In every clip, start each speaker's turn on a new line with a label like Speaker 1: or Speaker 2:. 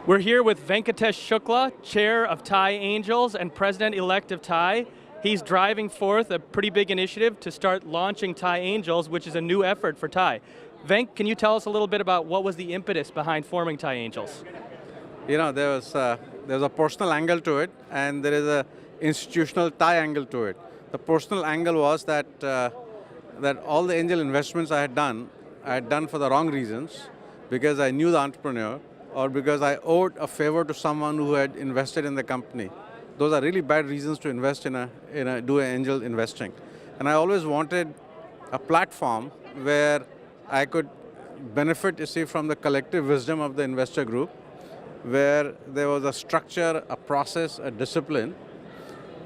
Speaker 1: We're here with Venktesh Shukla, Chair of TIE Angels and President-elect of TIE. He's driving forth a pretty big initiative to start launching TIE Angels, which is a new effort for TIE. Venk, can you tell us a little bit about what was the impetus behind forming TIE Angels?
Speaker 2: You know, there's a personal angle to it, and there is a institutional TIE angle to it. The personal angle was that that all the angel investments I had done for the wrong reasons, because I knew the entrepreneur, or because I owed a favor to someone who had invested in the company. Those are really bad reasons to invest do angel investing. And I always wanted a platform where I could benefit, you see, from the collective wisdom of the investor group, where there was a structure, a process, a discipline,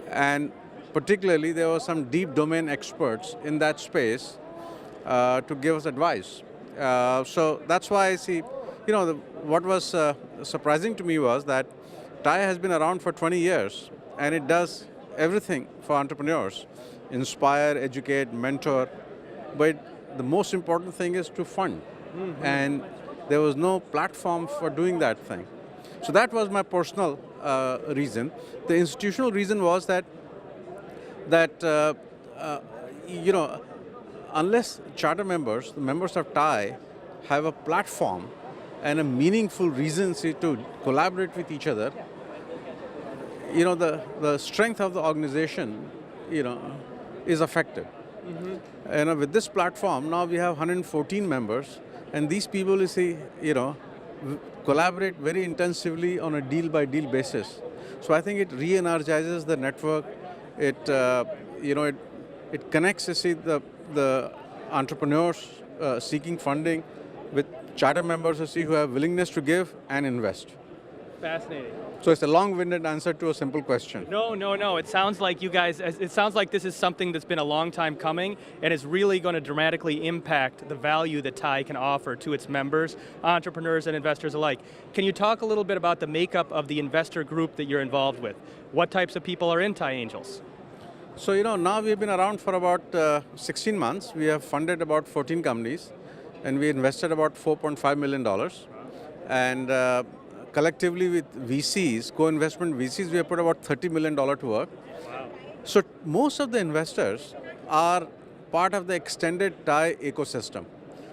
Speaker 2: and particularly there were some deep domain experts in that space to give us advice. So that's why I see, you know, what was surprising to me was that TIE has been around for 20 years, and it does everything for entrepreneurs: inspire, educate, mentor. But the most important thing is to fund. And there was no platform for doing that thing. So that was my personal reason. The institutional reason was that you know, unless charter members, the members of TIE, have a platform and a meaningful reason, say, to collaborate with each other, you know, the strength of the organization, you know, is affected. And with this platform, now we have 114 members, and these people, you see, you know, collaborate very intensively on a deal-by-deal basis. So I think it re-energizes the network. It, you know, it connects, you see, the entrepreneurs seeking funding with charter members, you see, who have willingness to give and invest.
Speaker 1: Fascinating.
Speaker 2: So it's a long-winded answer to a simple question.
Speaker 1: No. It sounds like you guys, it sounds like this is something that's been a long time coming and is really going to dramatically impact the value that TIE can offer to its members, entrepreneurs and investors alike. Can you talk a little bit about the makeup of the investor group that you're involved with? What types of people are in TIE Angels?
Speaker 2: So, you know, now we've been around for about 16 months. We have funded about 14 companies, and we invested about $4.5 million. And collectively with VCs, co-investment VCs, we have put about $30 million to work.
Speaker 1: Wow.
Speaker 2: So most of the investors are part of the extended TIE ecosystem.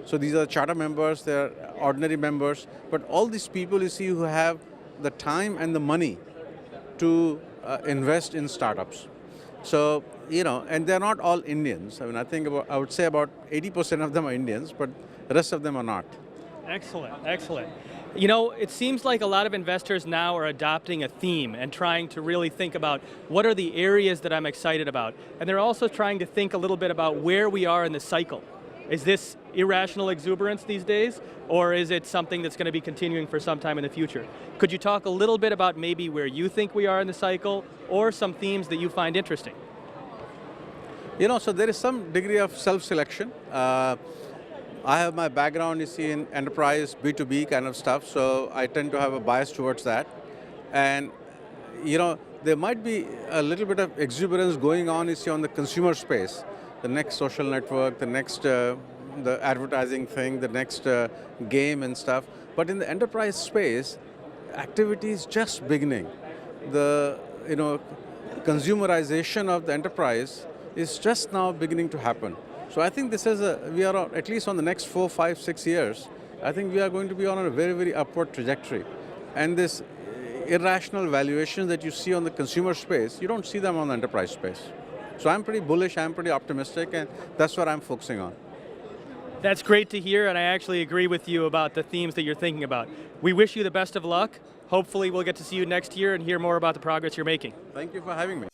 Speaker 2: So these are charter members, they're ordinary members, but all these people, you see, who have the time and the money to invest in startups. So, you know, and they're not all Indians. I mean, I would say about 80% of them are Indians, but the rest of them are not.
Speaker 1: Excellent, excellent. You know, it seems like a lot of investors now are adopting a theme and trying to really think about what are the areas that I'm excited about. And they're also trying to think a little bit about where we are in the cycle. Is this irrational exuberance these days, or is it something that's going to be continuing for some time in the future? Could you talk a little bit about maybe where you think we are in the cycle, or some themes that you find interesting?
Speaker 2: You know, so there is some degree of self-selection. I have my background, you see, in enterprise, B2B kind of stuff, so I tend to have a bias towards that. And, you know, there might be a little bit of exuberance going on, you see, on the consumer space. The next social network, the next the advertising thing, the next game and stuff. But in the enterprise space, activity is just beginning. The, you know, consumerization of the enterprise is just now beginning to happen. So I think this is we are at least on the next 4, 5, 6 years, I think we are going to be on a very, very upward trajectory. And this irrational valuations that you see on the consumer space, you don't see them on the enterprise space. So I'm pretty bullish, I'm pretty optimistic, and that's what I'm focusing on.
Speaker 1: That's great to hear, and I actually agree with you about the themes that you're thinking about. We wish you the best of luck. Hopefully we'll get to see you next year and hear more about the progress you're making.
Speaker 2: Thank you for having me.